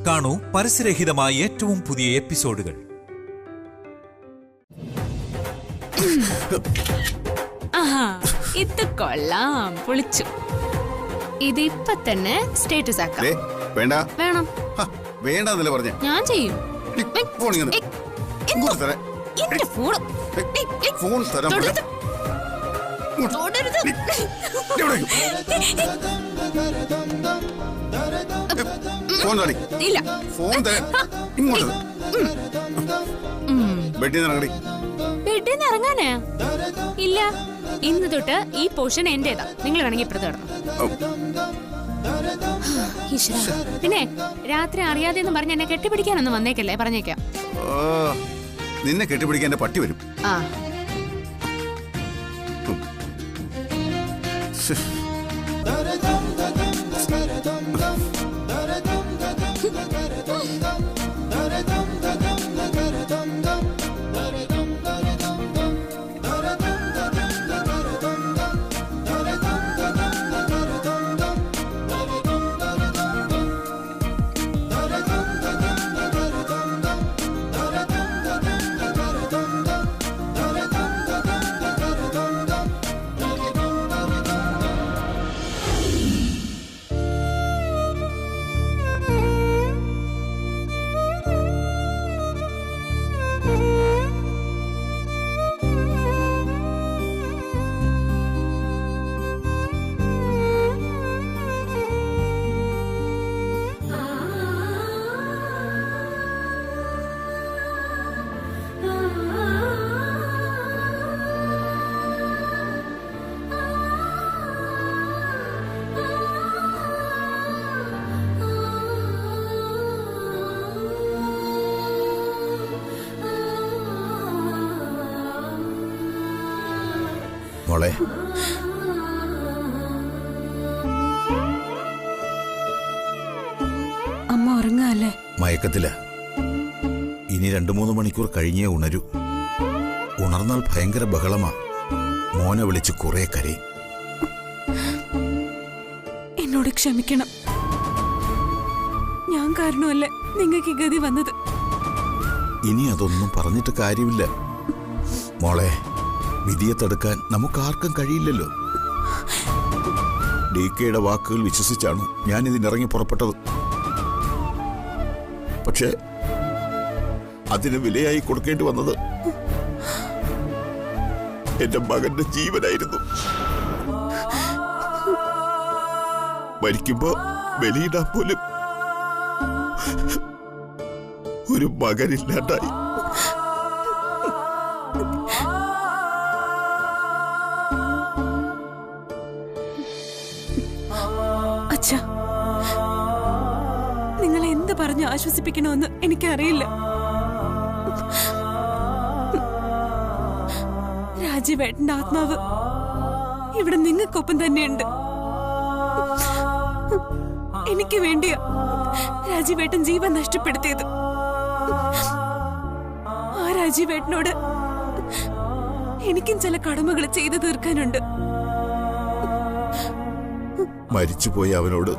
കാണൂ പരസ്യരഹിതമായ ഏറ്റവും പുതിയ എപ്പിസോഡുകൾ. ഇത് കൊള്ളാം, പൊളിച്ചു. ഇതിപ്പോ തന്നെ സ്റ്റേറ്റസ് ആക്കാം. വേണ്ട, വേണം, വേണ്ടെന്നല്ലേ പറഞ്ഞേ. ഞാൻ ചെയ്യും. ഫോൺ തരാം. ഫോൺ തടി. ഇല്ല, ഫോൺ തരാം. ഇങ്ങോട്ട് ബെഡിൽ നിന്ന് ഇറങ്ങടി. ബെഡിൽ നിന്ന് ഇറങ്ങാനാ? ഇല്ല, ഇന്ന് തൊട്ട് ഈ പോർഷൻ എന്റേതാ. നിങ്ങൾ വേണമെങ്കിൽ ഇപ്പുറത്ത് കിടന്നു. പിന്നെ രാത്രി അറിയാതെ എന്ന് പറഞ്ഞ് എന്നെ കെട്ടിപ്പിടിക്കാനൊന്നും വന്നേക്കല്ലേ, പറഞ്ഞേക്കാം. നിന്നെ കെട്ടിപ്പിടിക്കാൻ എന്റെ പട്ടി വരും. മോളെ, അമ്മ ഉറങ്ങാല്ലേ? മയക്കത്തില. ഇനി 2-3 മണിക്കൂർ കഴിഞ്ഞേ ഉണരൂ. ഉണർന്നാൽ ഭയങ്കര ബഹളമാ. മോനെ വിളിച്ച് കുറെ കരയും. എന്നോട് ക്ഷമിക്കണം. ഞാൻ കാരണമല്ലേ നിങ്ങൾക്ക് ഗതി വന്നത്. ഇനി അതൊന്നും പറഞ്ഞിട്ട് കാര്യമില്ല മോളെ. വിധിയെ തടുക്കാൻ നമുക്കാർക്കും കഴിയില്ലല്ലോ. DKയുടെ വാക്കുകൾ വിശ്വസിച്ചാണ് ഞാൻ ഇതിനിറങ്ങി പുറപ്പെട്ടത്. പക്ഷേ അതിന് വിലയായി കൊടുക്കേണ്ടി വന്നത് എന്റെ മകന്റെ ജീവനായിരുന്നു. മരിക്കുമ്പോ ബലിയിടാൻ പോലും ഒരു മകനില്ലാണ്ടായി. അച്ഛാ, നിങ്ങൾ എന്ത് പറഞ്ഞ് ആശ്വസിപ്പിക്കണമെന്ന് എനിക്കറിയില്ല. രാജീവേട്ടന്റെ ആത്മാവ് ഇവിടെ നിങ്ങൾക്കൊപ്പം തന്നെയുണ്ട്. എനിക്ക് വേണ്ടിയാ രാജീവേട്ടൻ ജീവൻ നഷ്ടപ്പെടുത്തിയത്. ആ രാജീവേട്ടനോട് എനിക്കും ചില കടമകൾ ചെയ്തു തീർക്കാനുണ്ട്. മരിച്ചുപോയ അവനോട്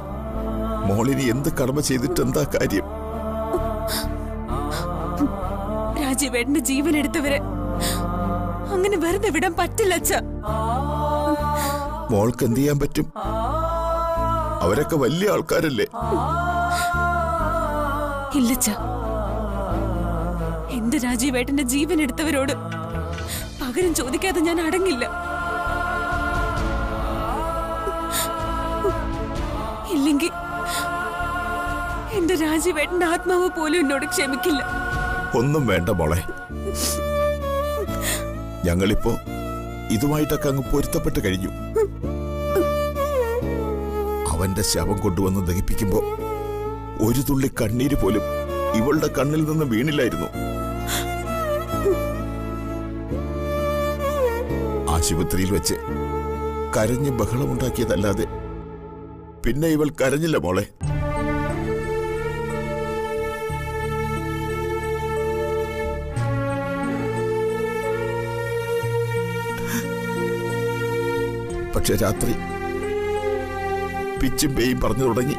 മോളിനി എന്ത് കടമ ചെയ്തിട്ട് എന്താ കാര്യം? രാജീവേട്ടന്റെ ജീവൻ എടുത്തവരെ അങ്ങനെ വെറുതെ വിടാൻ പറ്റില്ല അച്ഛാ. മോൾക്ക് എന്ത് ചെയ്യാൻ പറ്റും? അവരൊക്കെ വലിയ ആൾക്കാരല്ലേ. ഇല്ലച്ച, എന്റെ രാജീവേട്ടന്റെ ജീവൻ എടുത്തവരോട് പകരം ചോദിക്കാതെ ഞാൻ അടങ്ങില്ല. ഇല്ലെങ്കിൽ എന്റെ രാജീവേട്ടന്റെ ആത്മാവ് പോലും എന്നോട് ക്ഷമിക്കില്ല. ഒന്നും വേണ്ട മോളെ. ഞങ്ങളിപ്പോ ഇതുമായിട്ടൊക്കെ അങ്ങ് പൊരുത്തപ്പെട്ട് കഴിഞ്ഞു. അവന്റെ ശവം കൊണ്ടുവന്ന് ദഹിപ്പിക്കുമ്പോ ഒരു തുള്ളി കണ്ണീര് പോലും ഇവളുടെ കണ്ണിൽ നിന്ന് വീണില്ലായിരുന്നു. ആശുപത്രിയിൽ വെച്ച് കരഞ്ഞ് ബഹളമുണ്ടാക്കിയതല്ലാതെ പിന്നെ ഇവൾ കരഞ്ഞില്ല മോളെ. പക്ഷെ രാത്രി പിച്ചും പേയും പറഞ്ഞു തുടങ്ങി.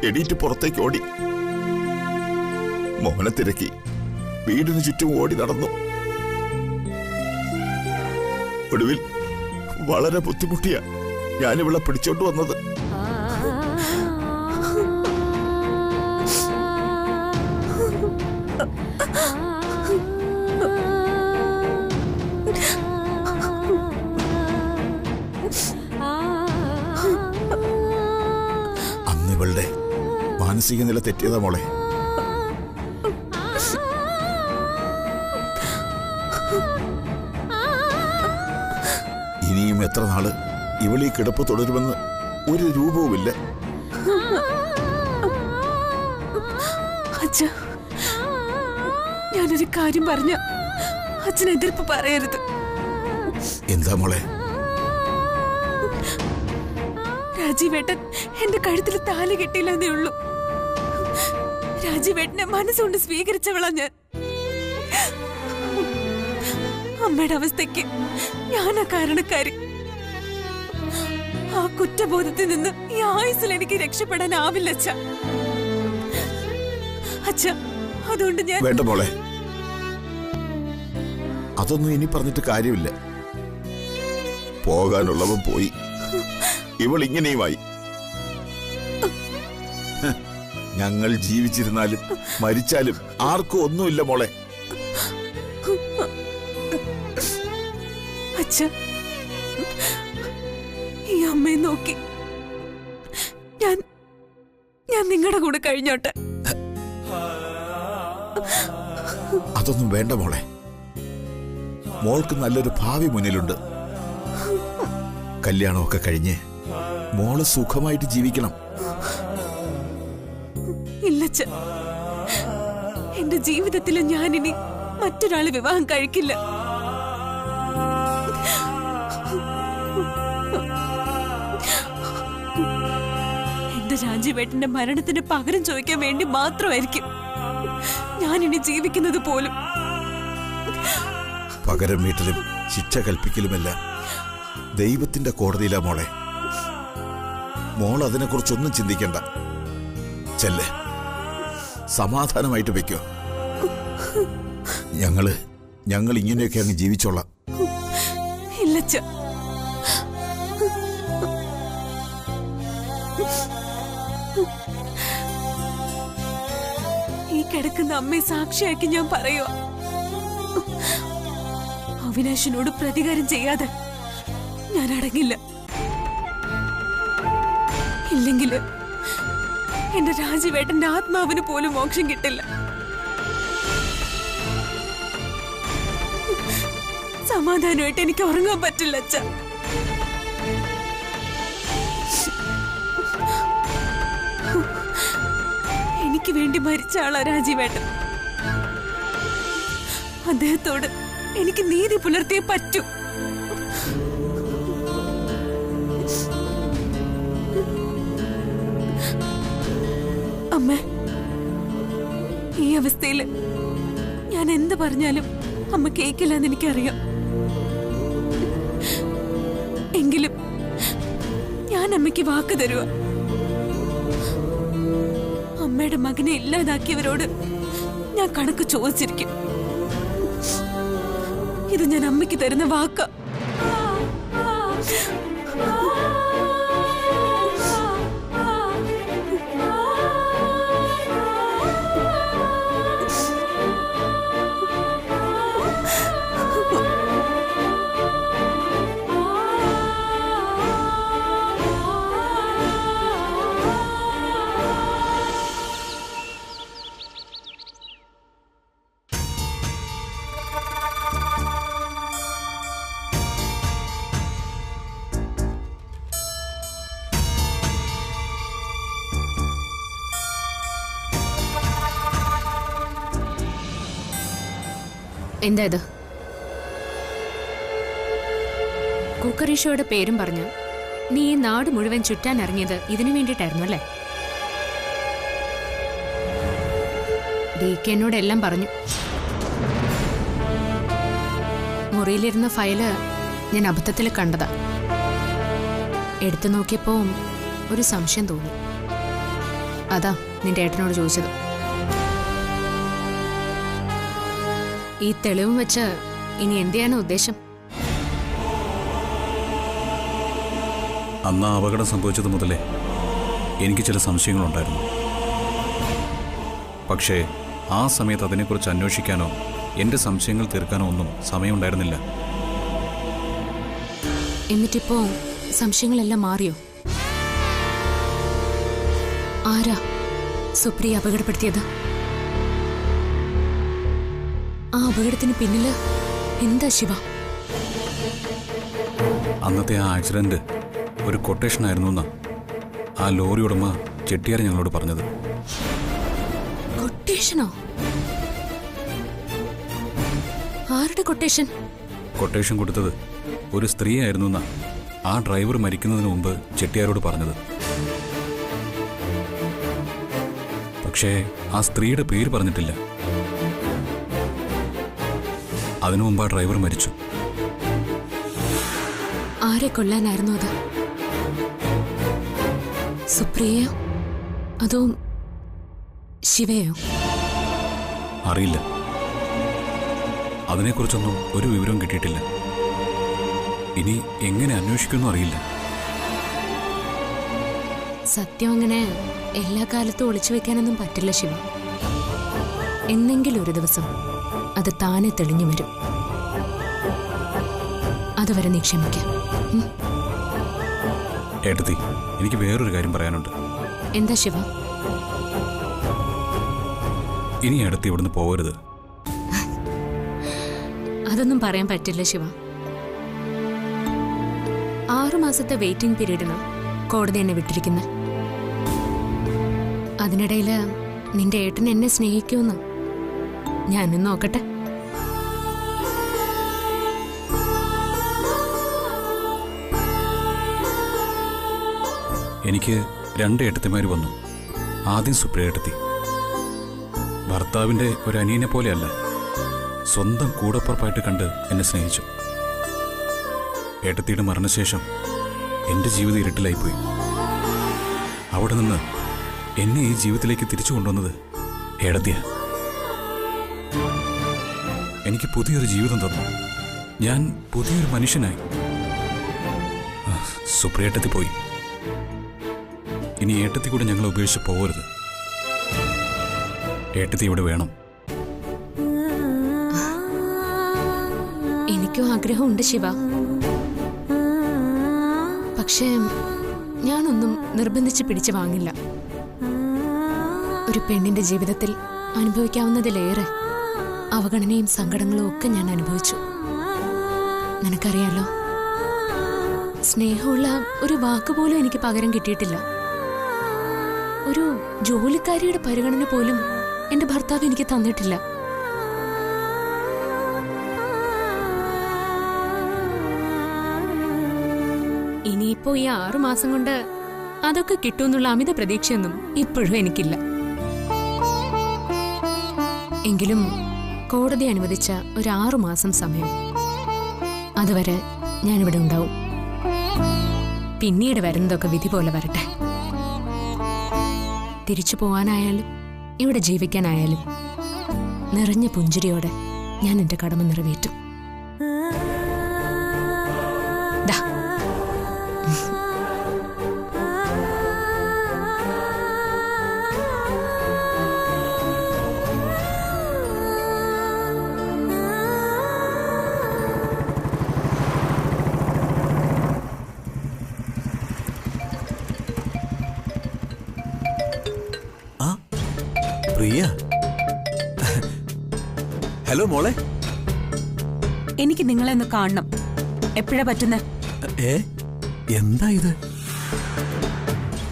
എണീറ്റ് പുറത്തേക്ക് ഓടി. മോനെ തിരക്കി വീടിന് ചുറ്റും ഓടി നടന്നു. ഒടുവിൽ വളരെ ബുദ്ധിമുട്ടിയാ ഞാനിവളെ പിടിച്ചോണ്ട് വന്നത്. അന്നിവളുടെ മാനസിക നില തെറ്റിയതാ മോളെ. ഇനിയും എത്ര നാള് ഇവളീ കിടപ്പ് തുടരുമെന്ന് ഒരു രൂപവുമില്ല. അച്ഛ, ഞാനൊരു കാര്യം പറഞ്ഞ അച്ഛൻ എതിർപ്പ് പറയരുത്. എന്താ മോളെ? രാജീവേട്ടൻ എന്റെ കഴുത്തിൽ താലി കെട്ടിയില്ലെന്നേ ഉള്ളൂ. രാജീവേട്ടനെ മനസ്സുകൊണ്ട് സ്വീകരിച്ചവളാ ഞാൻ. അമ്മയുടെ അവസ്ഥയ്ക്ക് ഞാനാ കാരണക്കാരി. ആ കുറ്റബോധത്തിൽ നിന്ന് ഈ ആയുസ്സിൽ എനിക്ക് രക്ഷപ്പെടാനാവില്ല അച്ഛ. അച്ഛ, അതുകൊണ്ട് ഞാൻ... വേണ്ട മോളെ, അതൊന്നും ഇനി പറഞ്ഞിട്ട് കാര്യമില്ല. പോകാനുള്ളവൻ പോയി, ഇവൾ ഇങ്ങനെയുമായി. ഞങ്ങൾ ജീവിച്ചിരുന്നാലും മരിച്ചാലും ആർക്കും ഒന്നുമില്ല മോളെ. അച്ഛ, ഈ അമ്മയെ നോക്കി ഞാൻ നിങ്ങളുടെ കൂടെ കഴിഞ്ഞോട്ടെ. അതൊന്നും വേണ്ട മോളെ. മോൾക്ക് നല്ലൊരു ഭാവി മുന്നിലുണ്ട്. കല്യാണമൊക്കെ കഴിഞ്ഞ് മോള് സുഖമായിട്ട് ജീവിക്കണം. ഇല്ലച്ച, എന്റെ ജീവിതത്തിൽ ഞാനിനി മറ്റൊരാളെ വിവാഹം കഴിക്കില്ല. എന്റെ രാജീവേട്ടന്റെ മരണത്തിന് പകരം ചോദിക്കാൻ വേണ്ടി മാത്രമായിരിക്കും ഞാനിനി ജീവിക്കുന്നത് പോലും. പകരം വീട്ടലും ശിക്ഷ കൽപ്പിക്കലുമെല്ലാം ദൈവത്തിന്റെ കോടതിയിലാ മോളെ. മോൾ അതിനെക്കുറിച്ചൊന്നും ചിന്തിക്കണ്ട. ചെല്ല്, സമാധാനമായിട്ട് വെക്കോ. ഞങ്ങൾ ഇങ്ങനെയൊക്കെ അങ്ങ് ജീവിച്ചോളാം. ഇല്ലച്ച, ഈ കിടക്കുന്ന അമ്മയെ സാക്ഷിയാക്കി ഞാൻ പറയുക, അവിനാശിനോട് പ്രതികാരം ചെയ്യാതെ ഞാൻ അടങ്ങില്ല. ഇല്ലെങ്കിൽ എന്റെ രാജീവേട്ടന്റെ ആത്മാവിന് പോലും മോക്ഷം കിട്ടില്ല. സമാധാനമായിട്ട് എനിക്ക് ഉറങ്ങാൻ പറ്റില്ല അച്ഛ. എനിക്ക് വേണ്ടി മരിച്ച ആളാ രാജീവേട്ടൻ. അദ്ദേഹത്തോട് എനിക്ക് നീതി പുലർത്തിയേ പറ്റൂ. അമ്മ, ഈ അവസ്ഥയില് ഞാൻ എന്ത് പറഞ്ഞാലും അമ്മ കേൾക്കില്ലെന്ന് എനിക്കറിയാം. എങ്കിലും ഞാൻ അമ്മയ്ക്ക് വാക്ക് തരുക. അമ്മയുടെ മകനെ ഇല്ലാതാക്കിയവരോട് ഞാൻ കണക്ക് ചോദിച്ചിരിക്കും. ഇത് ഞാൻ അമ്മയ്ക്ക് തരുന്ന വാക്ക. എന്താ ഇത്? കുക്കറീഷോയുടെ പേരും പറഞ്ഞ് നീ ഈ നാട് മുഴുവൻ ചുറ്റാൻ ഇറങ്ങിയത് ഇതിനു വേണ്ടിയിട്ടായിരുന്നു അല്ലേ? ഡി.കെ എന്നോട് എല്ലാം പറഞ്ഞു. മുറിയിലിരുന്ന ഫയല് ഞാൻ അബദ്ധത്തിൽ കണ്ടതാ. എടുത്തു നോക്കിയപ്പോ ഒരു സംശയം തോന്നി. അതാ നിന്റെ ഏട്ടനോട് ചോദിച്ചത്. ഈ തെളിവും വെച്ച് ഇനി എന്ത് ചെയ്യാനാ ഉദ്ദേശം? അന്ന് ആ അപകടം സംഭവിച്ചത് മുതലേ എനിക്ക് ചില സംശയങ്ങളുണ്ടായിരുന്നു. പക്ഷേ ആ സമയത്ത് അതിനെക്കുറിച്ച് അന്വേഷിക്കാനോ എൻ്റെ സംശയങ്ങൾ തീർക്കാനോ ഒന്നും സമയമുണ്ടായിരുന്നില്ല. എന്നിട്ടിപ്പോ സംശയങ്ങളെല്ലാം മാറിയോ? ആരാ സുപ്രിയ അപകടപ്പെടുത്തിയത്? ആ അപകടത്തിന് പിന്നില് എന്താ ശിവ? അന്നത്തെ ആ ആക്സിഡന്റ് ഒരു കൊട്ടേഷൻ ആയിരുന്നു എന്നാ ആ ലോറി ഉടമ ചെട്ടിയാർ ഞങ്ങളോട് പറഞ്ഞത്. കൊട്ടേഷനോ? ആരുടെ കൊട്ടേഷൻ? കൊട്ടേഷൻ കൊടുത്തത് ഒരു സ്ത്രീയായിരുന്നു എന്നാ ആ ഡ്രൈവർ മരിക്കുന്നതിന് മുമ്പ് ചെട്ടിയാരോട് പറഞ്ഞത്. പക്ഷേ ആ സ്ത്രീയുടെ പേര് പറഞ്ഞിട്ടില്ല. അതിനു മുമ്പ് ആ ഡ്രൈവർ മരിച്ചു. ആരെ കൊല്ലാനായിരുന്നു അത്? സുപ്രിയയോ അതോ ശിവയോ? അറിയില്ല. അതിനെക്കുറിച്ചൊന്നും ഒരു വിവരവും കിട്ടിയിട്ടില്ല. ഇനി എങ്ങനെ അന്വേഷിക്കുമെന്നും അറിയില്ല. സത്യം അങ്ങനെ എല്ലാ കാലത്തും ഒളിച്ചു വെക്കാനൊന്നും പറ്റില്ല ശിവ. എന്നെങ്കിലും ഒരു ദിവസം അത് താനെ തെളിഞ്ഞു വരും. അതുവരെ നീ ക്ഷമിക്കാം. ഏട്ടത്തി, എനിക്ക് വേറൊരു കാര്യം പറയാനുണ്ട്. എന്താ ശിവ? ഇനി ഏട്ടത്തി ഇവിടുന്ന് പോകരുത്. അതൊന്നും പറയാൻ പറ്റില്ല ശിവ. 6 മാസത്തെ വെയിറ്റിംഗ് പീരീഡിന് കോടതി എന്നെ വിട്ടിരിക്കുന്നത്. അതിനിടയില് നിന്റെ ഏട്ടൻ എന്നെ സ്നേഹിക്കുമെന്ന് ഞാനും നോക്കട്ടെ. എനിക്ക് 2 ഏട്ടത്തിമാര് വന്നു. ആദ്യം സുപ്രിയ ഏട്ടത്തി. ഭർത്താവിന്റെ ഒരു അനിയനെ പോലെയല്ല, സ്വന്തം കൂടപ്പുറപ്പായിട്ട് കണ്ട് എന്നെ സ്നേഹിച്ചു. ഏട്ടത്തിയുടെ മരണശേഷം എൻ്റെ ജീവിതം ഇരുട്ടിലായിപ്പോയി. അവിടെ നിന്ന് എന്നെ ഈ ജീവിതത്തിലേക്ക് തിരിച്ചു കൊണ്ടുവന്നത് ഏടത്തിയ. എനിക്ക് പുതിയൊരു ജീവിതം തന്നു. ഞാൻ പുതിയൊരു മനുഷ്യനായി. സുപ്രിയേട്ടത്തി പോയി. ഇനി ഏട്ടത്തി കൂടെ ഞങ്ങളെ ഉപേക്ഷിച്ച് പോകരുത്. ഏട്ടത്തി ഇവിടെ വേണം. എനിക്കും ആഗ്രഹമുണ്ട് ശിവ. പക്ഷേ ഞാനൊന്നും നിർബന്ധിച്ച് പിടിച്ചു വാങ്ങില്ല. ഒരു പെണ്ണിന്റെ ജീവിതത്തിൽ അനുഭവിക്കാവുന്നതിലേറെ അവഗണനയും സങ്കടങ്ങളും ഒക്കെ ഞാൻ അനുഭവിച്ചു. നിനക്കറിയാലോ, സ്നേഹമുള്ള ഒരു വാക്കുപോലും എനിക്ക് പകരം കിട്ടിയിട്ടില്ല. ഒരു ജോലിക്കാരിയുടെ പരിഗണന പോലും എന്റെ ഭർത്താവ് എനിക്ക് തന്നിട്ടില്ല. ഇനിയിപ്പോ ഈ 6 മാസം കൊണ്ട് അതൊക്കെ കിട്ടുമെന്നുള്ള അമിത പ്രതീക്ഷയൊന്നും ഇപ്പോഴും എനിക്കില്ല. എങ്കിലും കോടതി അനുവദിച്ച ഒരു 6 മാസം സമയം, അതുവരെ ഞാനിവിടെ ഉണ്ടാവും. പിന്നീട് വരുന്നതൊക്കെ വിധി പോലെ വരട്ടെ. തിരിച്ചു പോവാനായാലും ഇവിടെ ജീവിക്കാനായാലും നിറഞ്ഞ പുഞ്ചിരിയോടെ ഞാൻ എന്റെ കടമ നിറവേറ്റും. പ്രിയ, ഹലോ മോളെ. എനിക്ക് നിങ്ങളെ ഒന്ന് കാണണം. എപ്പോഴാ പറ്റുന്ന? എന്താ ഇത്?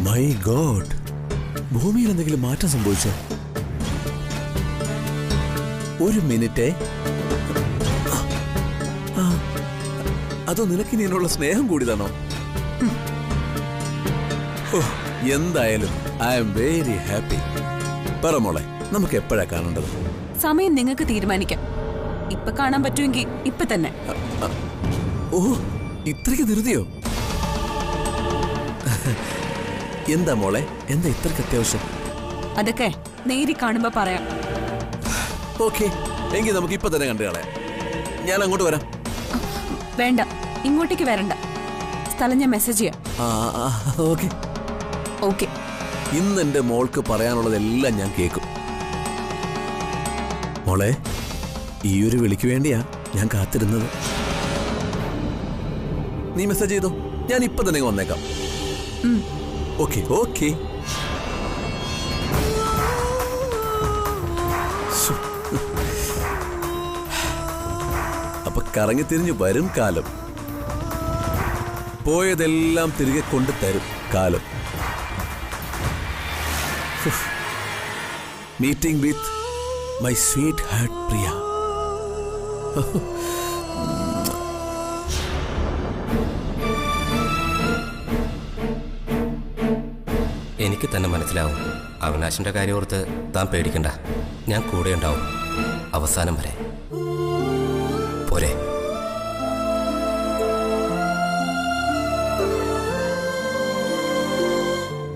മൈ ഗോഡ്, ഭൂമിയിൽ എന്തെങ്കിലും മാറ്റം സംഭവിച്ചോ? ഒരു മിനിറ്റ്. അതോ നിനക്കിനി എന്നുള്ള സ്നേഹം കൂടിയതാണോ? എന്തായാലും ഐ ആം വെരി ഹാപ്പി. പറ മോളെ, നമുക്ക് എപ്പോഴാ കാണേണ്ടത്? സമയം നിങ്ങൾക്ക് തീരുമാനിക്കാം. ഇപ്പൊ കാണാൻ പറ്റുമെങ്കിൽ ഇപ്പൊ തന്നെ. ഓ, ഇത്രയ്ക്ക് ധൃതിയോ? എന്താ മോളെ, എന്താ ഇത്രയ്ക്ക് അത്യാവശ്യം? അതൊക്കെ നേരി കാണുമ്പോ പറയാം. ഓക്കെ, എങ്കിൽ നമുക്ക് ഇപ്പൊ തന്നെ കണ്ടു കളയാം. ഞാൻ അങ്ങോട്ട് വരാം. വേണ്ട, ഇങ്ങോട്ടേക്ക് വരണ്ട. സ്ഥലം ഞാൻ മെസ്സേജ് ചെയ്യാം. ഓക്കെ. ഓക്കെ. ഇന്ന് എന്റെ മോൾക്ക് പറയാനുള്ളതെല്ലാം ഞാൻ കേൾക്കും. മോളെ, ഈ ഒരു വിളിക്ക് വേണ്ടിയാ ഞാൻ കാത്തിരുന്നത്. നീ മെസ്സേജ് ചെയ്തോ, ഞാൻ ഇപ്പൊ തന്നെ വന്നേക്കാം. Okay okay. അപ്പൊ കറങ്ങി തിരിഞ്ഞു വരും കാലം, പോയതെല്ലാം തിരികെ കൊണ്ട് തരും കാലം. Meeting with my sweetheart Priya. എനിക്ക് തന്നെ മനസ്സിലാവും. അവിനാശിന്റെ കാര്യം ഓർത്ത് താൻ പേടിക്കണ്ട, ഞാൻ കൂടെ ഉണ്ടാവും അവസാനം വരെ. പോരെ?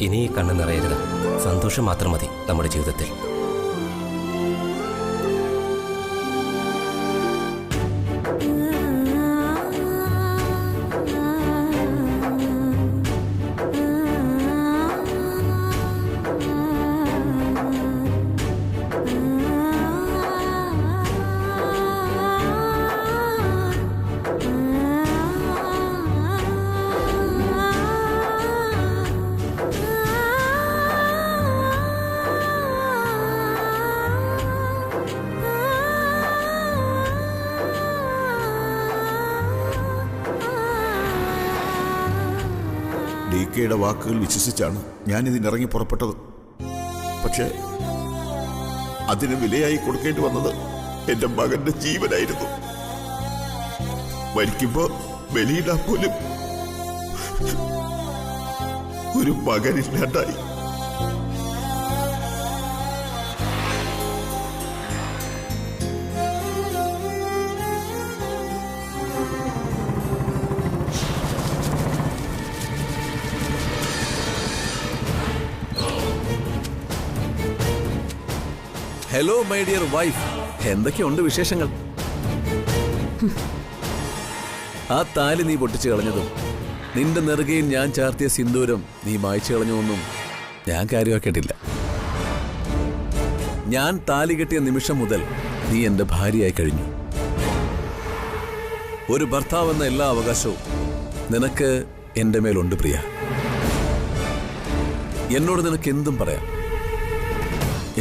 ഇനി ഈ കണ്ണ് നിറയരുത്. സന്തോഷം മാത്രം മതി നമ്മുടെ ജീവിതത്തിൽ. DKയുടെ വാക്കുകൾ വിശ്വസിച്ചാണ് ഞാൻ ഇതിനിറങ്ങി പുറപ്പെട്ടത്. പക്ഷെ അതിന് വിലയായി കൊടുക്കേണ്ടി വന്നത് എന്റെ മകന്റെ ജീവനായിരുന്നു. മരിക്കുമ്പോ ബലിയിടാൻ പോലും ഒരു മകനില്ലാണ്ടായി. ഹലോ മൈ ഡിയർ വൈഫ്, എന്തൊക്കെയുണ്ട് വിശേഷങ്ങൾ? ആ താലി നീ പൊട്ടിച്ചു കളഞ്ഞതും നിന്റെ നെറുകയിൽ ഞാൻ ചാർത്തിയ സിന്ദൂരം നീ മായ്ച്ചു കളഞ്ഞൊന്നും ഞാൻ കാര്യമാക്കിയിട്ടില്ല. ഞാൻ താലി കെട്ടിയ നിമിഷം മുതൽ നീ എന്റെ ഭാര്യയായി കഴിഞ്ഞു. ഒരു ഭർത്താവെന്ന എല്ലാ അവകാശവും നിനക്ക് എന്റെ മേലുണ്ട് പ്രിയ. എന്നോട് നിനക്ക് എന്തും പറയാം,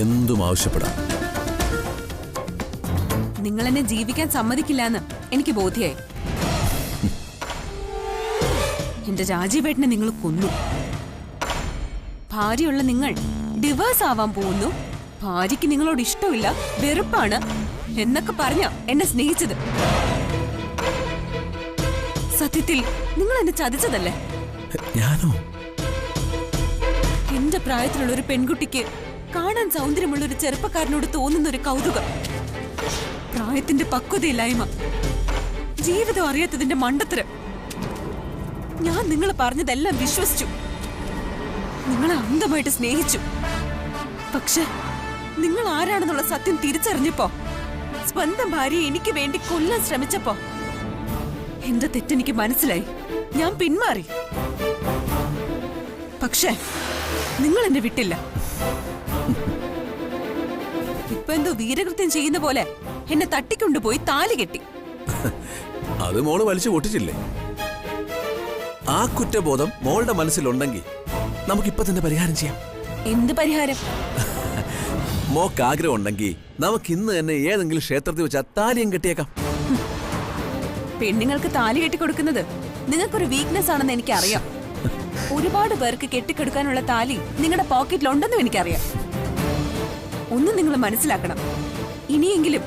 എന്തും ആവശ്യപ്പെടാം. നിങ്ങൾ എന്നെ ജീവിക്കാൻ സമ്മതിക്കില്ലെന്ന് എനിക്ക് ബോധ്യായി. എന്റെ രാജീവേട്ടനെ നിങ്ങൾ കൊന്നു. ഭാര്യയുള്ള നിങ്ങൾ ഡിവേഴ്സ് ആവാൻ പോകുന്നു. ഭാര്യയ്ക്ക് നിങ്ങളോട് ഇഷ്ടമില്ല, വെറുപ്പാണ് എന്നൊക്കെ പറഞ്ഞ എന്നെ സ്നേഹിച്ചത്. സത്യത്തിൽ നിങ്ങൾ എന്നെ ചതിച്ചതല്ലേ? ഞാനോ? എന്റെ പ്രായത്തിലുള്ള ഒരു പെൺകുട്ടിക്ക് കാണാൻ സൗന്ദര്യമുള്ള ഒരു ചെറുപ്പക്കാരനോട് തോന്നുന്ന ഒരു കൗതുകം, പ്രായത്തിന്റെ പക്വതയില്ലായ്മ, ജീവിതം അറിയാത്തതിന്റെ മണ്ടത്തരം. ഞാൻ നിങ്ങൾ പറഞ്ഞതെല്ലാം വിശ്വസിച്ചു, നിങ്ങളെ അന്ധമായിട്ട് സ്നേഹിച്ചു. പക്ഷെ നിങ്ങൾ ആരാണെന്നുള്ള സത്യം തിരിച്ചറിഞ്ഞപ്പോ, സ്വന്തം ഭാര്യയെ എനിക്ക് വേണ്ടി കൊല്ലാൻ ശ്രമിച്ചപ്പോ എന്റെ തെറ്റെനിക്ക് മനസ്സിലായി. ഞാൻ പിന്മാറി. പക്ഷെ നിങ്ങൾ എന്നെ വിട്ടില്ല. ഇപ്പൊ എന്തോ വീരകൃത്യം ചെയ്യുന്ന പോലെ എന്നെ തട്ടിക്കൊണ്ടുപോയി താലി കെട്ടി. അത് മോള് വലിച്ചു പൊട്ടിച്ചില്ലേ? ആ കുറ്റബോധം മോളുടെ മനസ്സിലുണ്ടെങ്കിൽ നമുക്കിപ്പൊ തന്നെ പരിഹാരം ചെയ്യാം. എന്ത് പരിഹാരം? മോക്ക് ആഗ്രഹം ഉണ്ടെങ്കിൽ നമുക്ക് ഇന്ന് തന്നെ ഏതെങ്കിലും ക്ഷേത്രത്തിൽ വെച്ച് താലിയും കെട്ടിയേക്കാം. പെണ്ണുങ്ങൾക്ക് താലി കെട്ടിക്കൊടുക്കുന്നത് നിങ്ങൾക്കൊരു വീക്ക്നെസ് ആണെന്ന് എനിക്കറിയാം. ഒരുപാട് പേർക്ക് കെട്ടിക്കൊടുക്കാനുള്ള താലി നിങ്ങളുടെ പോക്കറ്റിലുണ്ടെന്നും എനിക്കറിയാം. ഒന്നും നിങ്ങൾ മനസ്സിലാക്കണം. ഇനിയെങ്കിലും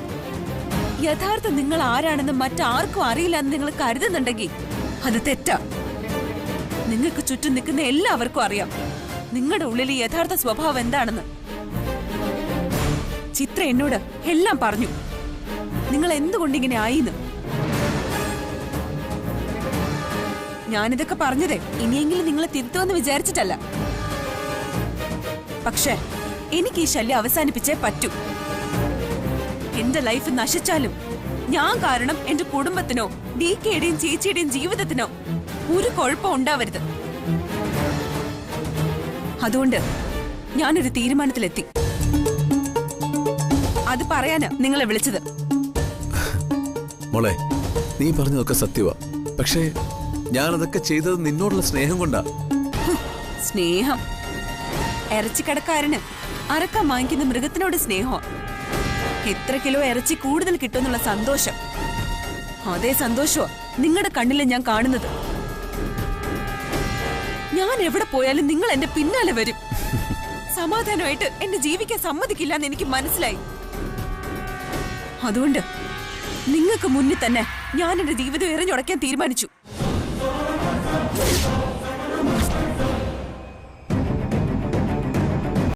യഥാർത്ഥ നിങ്ങൾ ആരാണെന്ന് മറ്റാർക്കും അറിയില്ല എന്ന് നിങ്ങൾ കരുതുന്നുണ്ടെങ്കിൽ അത് തെറ്റാ. നിങ്ങൾക്ക് ചുറ്റും നിൽക്കുന്ന എല്ലാവർക്കും അറിയാം നിങ്ങളുടെ ഉള്ളിൽ യഥാർത്ഥ സ്വഭാവം എന്താണെന്ന്. ചിത്ര എന്നോട് എല്ലാം പറഞ്ഞു. നിങ്ങൾ എന്തുകൊണ്ടിങ്ങനെ ആയിന്ന്. ഞാനിതൊക്കെ പറഞ്ഞതേ ഇനിയെങ്കിലും നിങ്ങളെ തിരുത്തുമെന്ന് വിചാരിച്ചിട്ടല്ല. പക്ഷേ എനിക്ക് ഈ ശല്യം അവസാനിപ്പിച്ചേ പറ്റൂ. എന്റെ ലൈഫ് നശിച്ചാലും ഞാൻ കാരണം എന്റെ കുടുംബത്തിനോ DKയുടെയും ചേച്ചിയുടെയും ജീവിതത്തിനോ ഒരു കുഴപ്പം ഉണ്ടാവരുത്. അതുകൊണ്ട് ഞാനൊരു തീരുമാനത്തിലെത്തി. അത് പറയാനാ നിങ്ങളെ വിളിച്ചത്. മോളെ, നീ പറഞ്ഞതൊക്കെ സത്യവാ. പക്ഷേ ഞാനതൊക്കെ ചെയ്തത് നിന്നോടുള്ള സ്നേഹം കൊണ്ടാ. സ്നേഹം? ഇറച്ചിക്കടക്കാരന് അറക്കാൻ വാങ്ങിക്കുന്ന മൃഗത്തിനോട് സ്നേഹം. എത്ര കിലോ ഇറച്ചി കൂടുതൽ കിട്ടുമെന്നുള്ള സന്തോഷം. അതേ സന്തോഷമാ നിങ്ങളുടെ കണ്ണിൽ ഞാൻ കാണുന്നത്. ഞാൻ എവിടെ പോയാലും നിങ്ങൾ എന്റെ പിന്നാലെ വരും. സമാധാനമായിട്ട് എന്നെ ജീവിക്കാൻ സമ്മതിക്കില്ല എന്ന് എനിക്ക് മനസ്സിലായി. അതുകൊണ്ട് നിങ്ങൾക്ക് മുന്നിൽ തന്നെ ഞാൻ എന്റെ ജീവിതം എറിഞ്ഞുടയ്ക്കാൻ തീരുമാനിച്ചു.